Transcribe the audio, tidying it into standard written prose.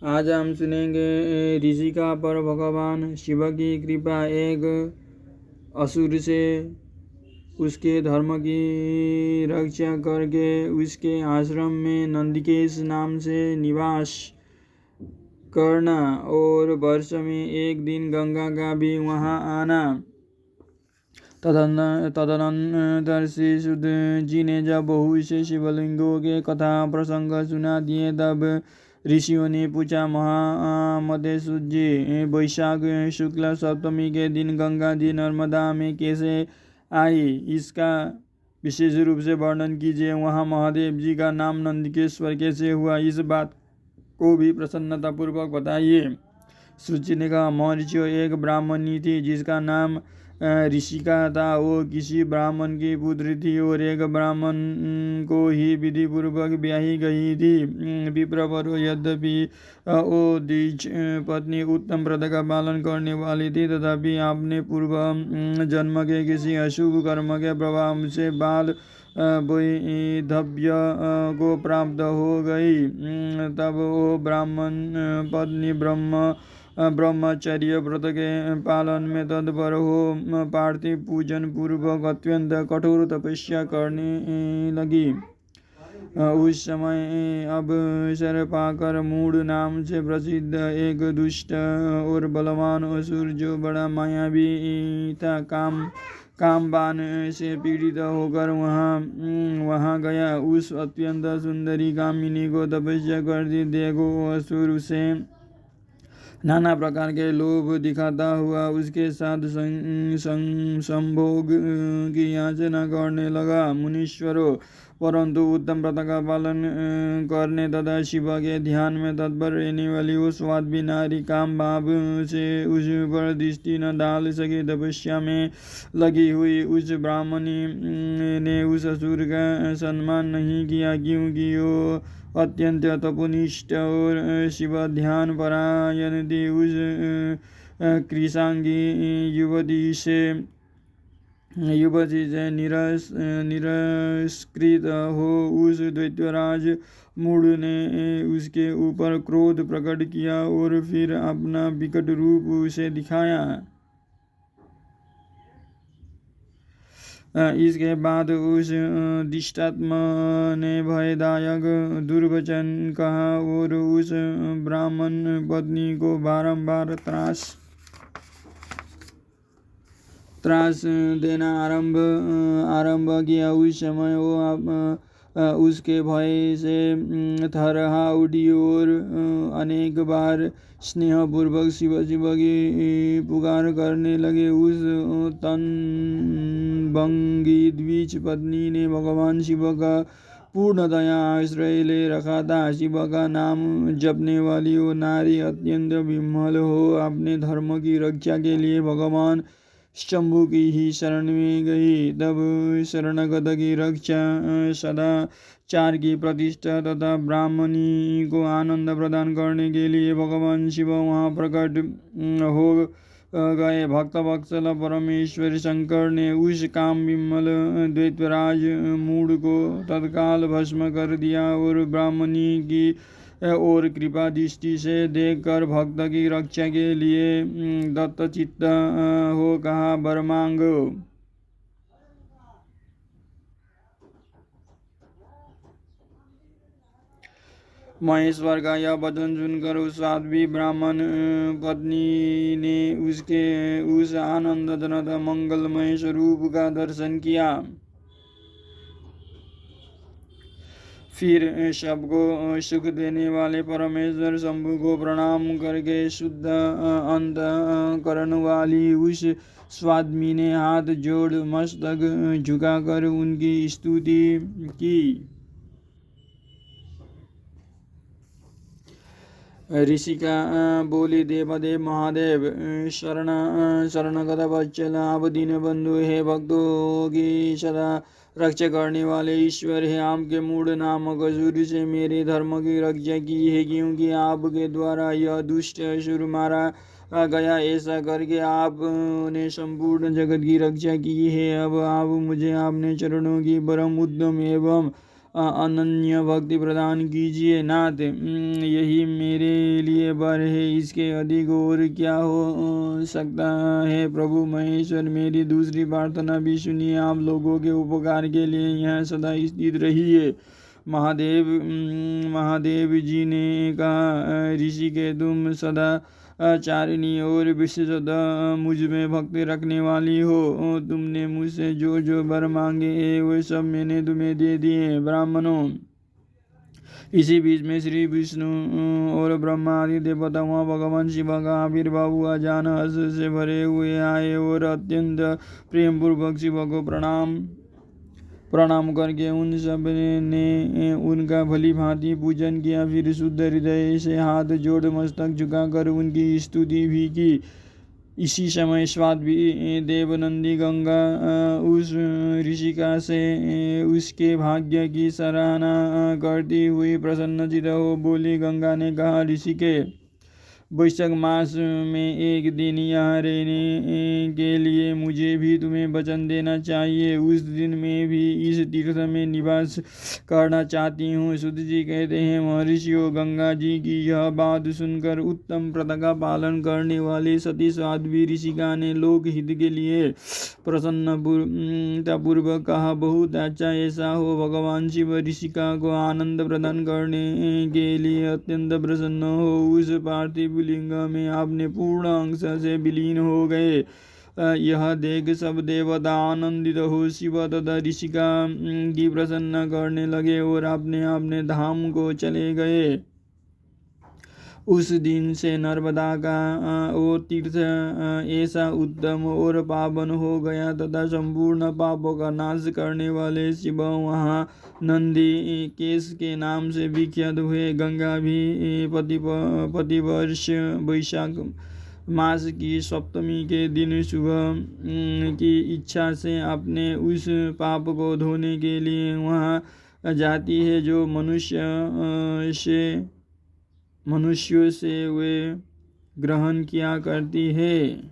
आज हम सुनेंगे ऋषिका पर भगवान शिव की कृपा। एक असुर से उसके धर्म की रक्षा करके उसके आश्रम में नंदिकेश नाम से निवास करना और वर्ष में एक दिन गंगा का भी वहाँ आना। तदनंतर श्री शुद्ध जी ने जब बहुत से शिवलिंगों के कथा प्रसंग सुना दिए तब ऋषियों ने पूछा, महामतेश्वर जी, वैशाख शुक्ल सप्तमी के दिन गंगा जी नर्मदा में कैसे आई, इसका विशेष रूप से वर्णन कीजिए। वहाँ महादेव जी का नाम नंदिकेश्वर कैसे हुआ, इस बात को भी प्रसन्नतापूर्वक बताइए। सूची ने कहा, महर्षि एक ब्राह्मणी थी जिसका नाम ऋषिका था। वो किसी ब्राह्मण की पुत्री थी और एक ब्राह्मण को ही विधि पूर्वक ब्याही गई थी। विप्रवर यद्यपि वो द्विज पत्नी उत्तम व्रत का पालन करने वाली थी, तथापि आपने पूर्व जन्म के किसी अशुभ कर्म के प्रभाव से बाल वैधव्य को प्राप्त हो गई। तब वो ब्राह्मण पत्नी ब्रह्मचर्य व्रत के पालन में तत्पर हो पार्थिव पूजन पूर्वक अत्यंत कठोर तपस्या करने लगी। उस समय अवसर पाकर मूढ़ नाम से प्रसिद्ध एक दुष्ट और बलवान असुर, जो बड़ा मायावी था, कामबान से पीड़ित होकर वहाँ गया। उस अत्यंत सुंदरी कामिनी को तपस्या करती देखो असुर उसे नाना प्रकार के लोभ दिखाता हुआ उसके साथ संभोग की याचना करने लगा। मुनीश्वरों, परंतु उत्तम व्रत का पालन करने तथा शिव के ध्यान में तत्पर रहने वाली वो स्वात्मी नारी काम भाव से उस पर दृष्टि न डाल सके। तपस्या में लगी हुई उस ब्राह्मणी ने उस असुर का सम्मान नहीं किया, क्योंकि वो अत्यंत तपोनिष्ठ और शिव ध्यान परायण थी। उस कृशांगी युवती से निरस्कृत हो उस दैत्यराज मूढ़ ने उसके ऊपर क्रोध प्रकट किया और फिर अपना विकट रूप उसे दिखाया। इसके बाद उस दिष्टात्मा ने भयदायक दुर्वचन कहा और उस ब्राह्मण पत्नी को बारंबार त्रास देना आरंभ किया। उस समय वो उसके भय से थरहा उठी और अनेक बार स्नेहपूर्वक शिव शिव की पुकार करने लगे। उस तनभंगी द्विज पत्नी ने भगवान शिव का पूर्णतया आश्रय ले रखा था। शिव का नाम जपने वाली वो नारी अत्यंत विमल हो अपने धर्म की रक्षा के लिए भगवान शंभु की ही शरण में गई। तब शरणगत की रक्षा, सदाचार की प्रतिष्ठा तथा ब्राह्मणी को आनंद प्रदान करने के लिए भगवान शिव वहाँ प्रकट हो गए। भक्त वत्सल परमेश्वर शंकर ने उस काम विमल दैत्यराज मूढ़ को तत्काल भस्म कर दिया और ब्राह्मणी की और कृपा दृष्टि से देखकर भक्त की रक्षा के लिए दत्तचित्त हो कहा, वर मांगो। महेश्वर का यह वचन सुनकर उस साध्वी ब्राह्मण पत्नी ने उसके उस आनंदजनक मंगलमय स्वरूप का दर्शन किया। फिर सबको सुख देने वाले परमेश्वर शंभु को प्रणाम करके शुद्ध अंतःकरण वाली उस स्वात्मी ने हाथ जोड़ मस्तक झुकाकर उनकी स्तुति की। ऋषिका बोली, देवदेव महादेव, शरणगत वत्सल, आप दीन बंधु है, भक्तों की सदा रक्षा करने वाले ईश्वर है। आपके मूढ़ नामक असुर से मेरे धर्म की रक्षा की है, क्योंकि आपके द्वारा यह दुष्ट असुर मारा गया। ऐसा करके आपने संपूर्ण जगत की रक्षा की है। अब आप मुझे अपने चरणों की परम उत्तम एवं अनन्य भक्ति प्रदान कीजिए। नाथ, यही मेरे लिए ये वर है, इसके अधिक और क्या हो सकता है। प्रभु महेश्वर, मेरी दूसरी प्रार्थना भी सुनिए। आप लोगों के उपकार के लिए यहाँ सदा स्थित रहिए। महादेव जी ने कहा, ऋषि के तुम सदा चारिणी और विशेषतः मुझ में भक्ति रखने वाली हो। तुमने मुझसे जो जो वर मांगे हैं वे सब मैंने तुम्हें दे दिए। ब्राह्मणों, इसी बीच में श्री विष्णु और ब्रह्मा आदि देवता वहाँ भगवान शिव का आविर्भाव हुआ। जान हर्ष से भरे हुए आए और अत्यंत प्रेम पूर्वक शिव को प्रणाम करके उन सब ने उनका भली भांति पूजन किया। फिर शुद्ध हृदय से हाथ जोड़ मस्तक झुकाकर उनकी स्तुति भी की। इसी समय स्वाद भी देवनंदी गंगा उस ऋषिका से उसके भाग्य की सराहना करती हुई प्रसन्नचित्त हो बोली। गंगा ने कहा, ऋषि के वैशाख मास में एक दिन यहाँ रहने के लिए मुझे भी तुम्हें वचन देना चाहिए। उस दिन मैं भी इस तीर्थ में निवास करना चाहती हूँ। सुत जी कहते हैं, महर्षियों, गंगा जी की यह बात सुनकर उत्तम व्रत का पालन करने वाले सती साध्वी ऋषिका ने लोक हित के लिए प्रसन्नतापूर्वक कहा, बहुत अच्छा, ऐसा हो। भगवान शिव ऋषिका को आनंद प्रदान करने के लिए अत्यंत प्रसन्न हो उस पार्थिव लिंग में आपने पूर्ण अंश से विलीन हो गए। यह देख सब देवता आनंदित हो शिव तथा ऋषिका की प्रसन्न करने लगे और अपने धाम को चले गए। उस दिन से नर्मदा का वो तीर्थ ऐसा उत्तम और पावन हो गया तथा संपूर्ण पापों का नाश करने वाले शिव वहाँ नंदी केश के नाम से विख्यात हुए। गंगा भी प्रतिवर्ष वैशाख मास की सप्तमी के दिन सुबह की इच्छा से अपने उस पाप को धोने के लिए वहाँ जाती है जो मनुष्यों से वे ग्रहण किया करती है।